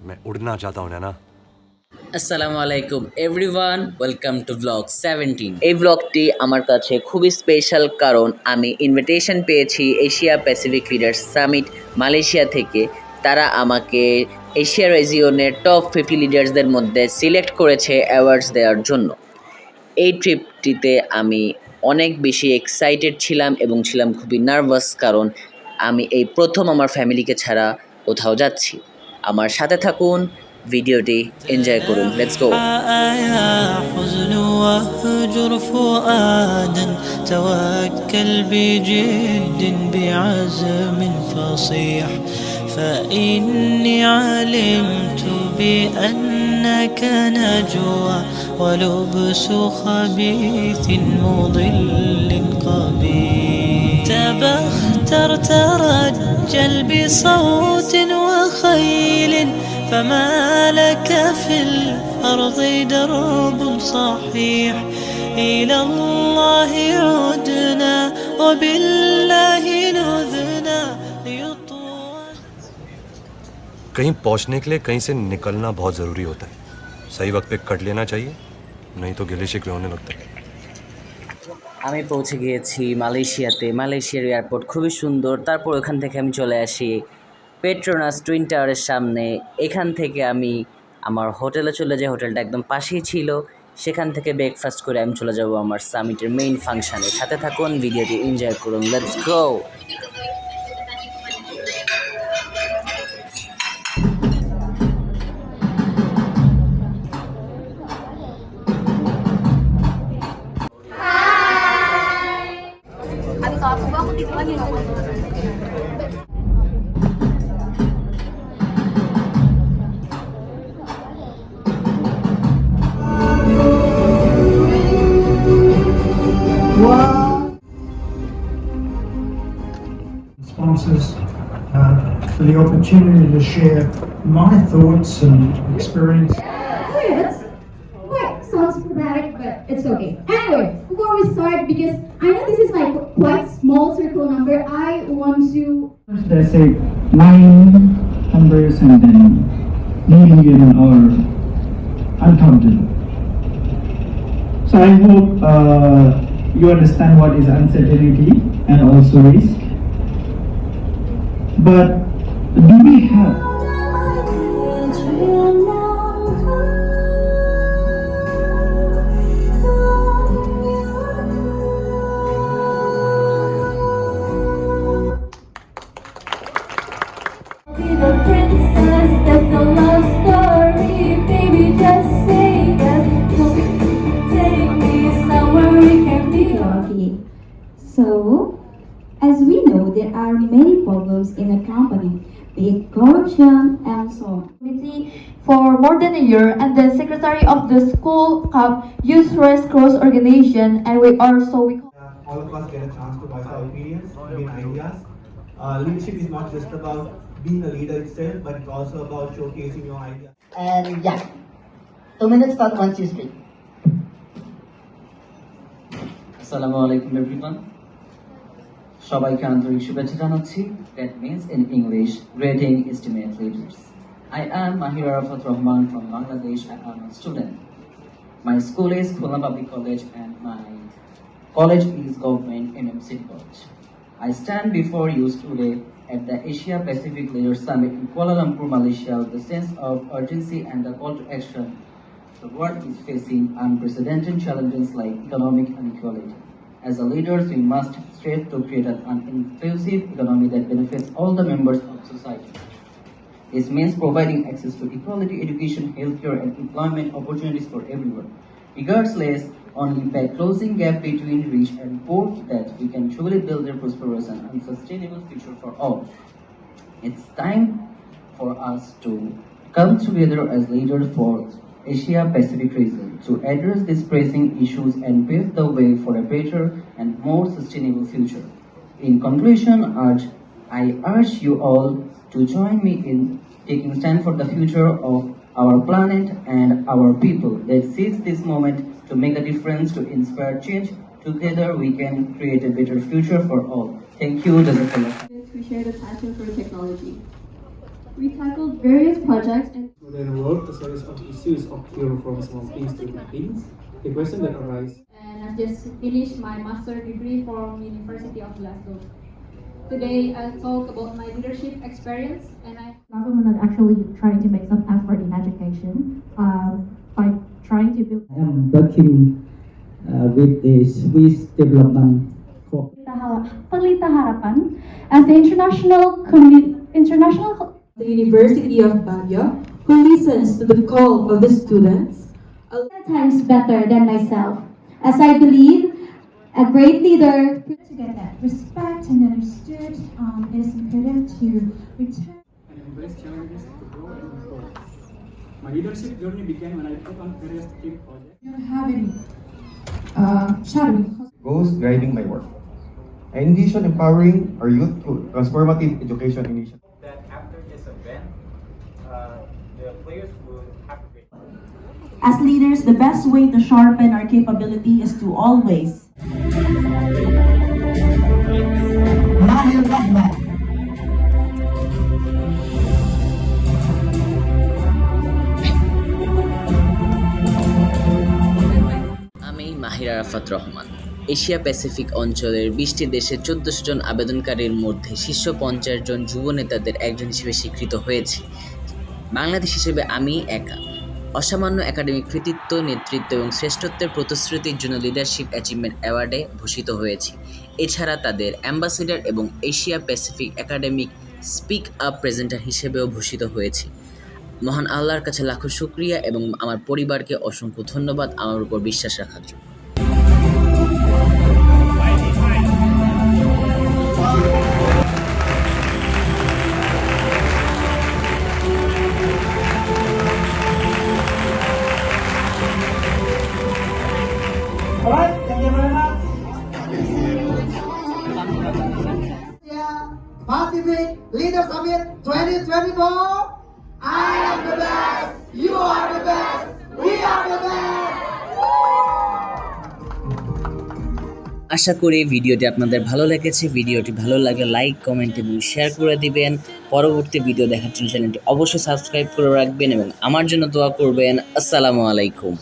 मैं उड़ना चाहता हूँ नैना। আসসালামু আলাইকুম এভরিওয়ান, ওয়েলকাম টু ব্লগ 17। এই ব্লগটি আমার কাছে খুবই স্পেশাল, কারণ আমি ইনভিটেশন পেয়েছি Asia Pacific leaders summit Malaysia থেকে। তারা আমাকে এশিয়া রিজিয়নের টপ 50 লিডার্সদের মধ্যে সিলেক্ট করেছে অ্যাওয়ার্ডস দেওয়ার জন্য। এই ট্রিপটিতে আমি অনেক বেশি এক্সাইটেড ছিলাম এবং ছিলাম খুবই নার্ভাস, কারণ আমি এই প্রথম আমার ফ্যামিলিকে ছাড়া কোথাও যাচ্ছি। আমার সাথে থাকুন, ভিডিওটি এনজয় করুন। Let's go. يا حزن واهجر فؤادا توكل بجد بعزم فصيح فإني علمت بأنك نجوى ولبس خبيث مضل قبيح تبختر ترجل بصوت وخيل فما لك في الأرض درب صحيح إلى الله عدنا وبالله نذنا ليطوى कहीं पहुँचने के लिए कहीं से निकलना बहुत ज़रूरी होता है। सही वक्त पे कट लेना चाहिए, नहीं तो गिले शिकवे होने लगते हैं। আমি পৌঁছে গিয়েছি মালয়েশিয়াতে। মালয়েশিয়ার এয়ারপোর্ট খুবই সুন্দর। তারপর ওখান থেকে আমি চলে আসি পেট্রোনাস টুইন টাওয়ারের সামনে। এখান থেকে আমি আমার হোটেলে চলে যাই, হোটেলটা একদম পাশেই ছিল। সেখান থেকে ব্রেকফাস্ট করে আমি চলে যাব আমার সামিটের মেইন ফাংশানে। সাথে থাকুন, ভিডিওটি এনজয় করুন। Let's go. Sponsors for the opportunity to share my thoughts and experience. That's quite sounds pathetic, but it's okay. Anyway, before we start, because I know this is like quite small circle number, I want to. There's say 9 numbers and then million or uncounted. So I hope you understand what is uncertainty and also risk. But do we have The princess, that's the love story. Baby, just say yes. Take me somewhere we can be. Okay. So, as we know, there are many problems in a company, be it corruption and so on. Committee for more than a year, and the secretary of the school cup youth race cross organization, and we are so we all of us get a chance to voice our opinions, gain ideas. Leadership is not just about being a leader itself, but it's also about showcasing your ideas. And yeah, 2 minutes start once you speak. আসসালামু আলাইকুম everyone, সবাইকে আন্তরিক শুভেচ্ছা জানাচ্ছি। That means in English, grating estimate leaders. I am Mahir Arafat Rahman from Bangladesh and I'm a student. My school is Khulna Public College and my college is Government City College. I stand before you today at the Asia Pacific Leaders Summit in Kuala Lumpur, Malaysia, with the sense of urgency and the call to action. The world is facing unprecedented challenges like economic inequality. As a leaders, we must strive to create an inclusive economy that benefits all the members of society. This means providing access to equality, education, healthcare, and employment opportunities for everyone, regardless only by closing gap between rich and poor, that we can truly build a prosperous and sustainable future for all. It's time for us to come together as leaders for Asia Pacific region to address these pressing issues and pave the way for a better and more sustainable future. In conclusion, I urge you all to join me in taking stand for the future of our planet and our people. Let's seize this moment to make a difference, to inspire change. Together we can create a better future for all. Thank you, Jazakallah. We share the passion for technology. We tackled various projects and Then work a series of issues occur from small things to big things. The question that arises. and I've just finished my master's degree from University of Glasgow. Today I'll talk about my leadership experience and I Government is actually trying to make some effort in education by trying to build I am working with the Swiss Development Corp. Pelita Harapan as the international The University of Baguio, who listens to the call of the students. Times better than myself, as I believe a great leader. to get that respect and understood. It is important to return. And embrace challenges to grow and improve. My leadership journey began when I took on various team projects. You don't have any shadowing. Goals guiding my work. I envision empowering our youth through transformative education initiatives. That after this event, the players will have to be. As leaders, the best way to sharpen our capability is to always আমি মাহির Arafat Rahman. Asia Pacific অঞ্চলের 20টি দেশের 1400 জন আবেদনকারীর মধ্যে শীর্ষ 50 জন যুব নেতাদের একজন হিসেবে স্বীকৃত হয়েছি। বাংলাদেশ হিসেবে আমি একা। অসামান্য একাডেমিক কৃতিত্ব, নেতৃত্ব এবং শ্রেষ্ঠত্বের প্রতিশ্রুতির জন্য লিডারশিপ অ্যাচিভমেন্ট অ্যাওয়ার্ডে ভূষিত হয়েছি। এছাড়া তাদের অ্যাম্বাসেডর এবং Asia Pacific academic speak up presenter হিসেবেও ভূষিত হয়েছি। মহান আল্লাহর কাছে লাখো শুকরিয়া এবং আমার পরিবারকে অসংখ্য ধন্যবাদ আমার উপর বিশ্বাস রাখার জন্য। Alright, thank you very much. Pacific Leader Summit 2024. I am the best. You are the best. We are the best. আশা করি ভিডিওটি আপনাদের ভালো লেগেছে। ভিডিওটি ভালো লাগলে লাইক, কমেন্ট এবং শেয়ার করে দিবেন। পরবর্তী ভিডিও দেখার জন্য চ্যানেলটি অবশ্যই সাবস্ক্রাইব করে রাখবেন এবং আমার জন্য দোয়া করবেন। আসসালামু আলাইকুম।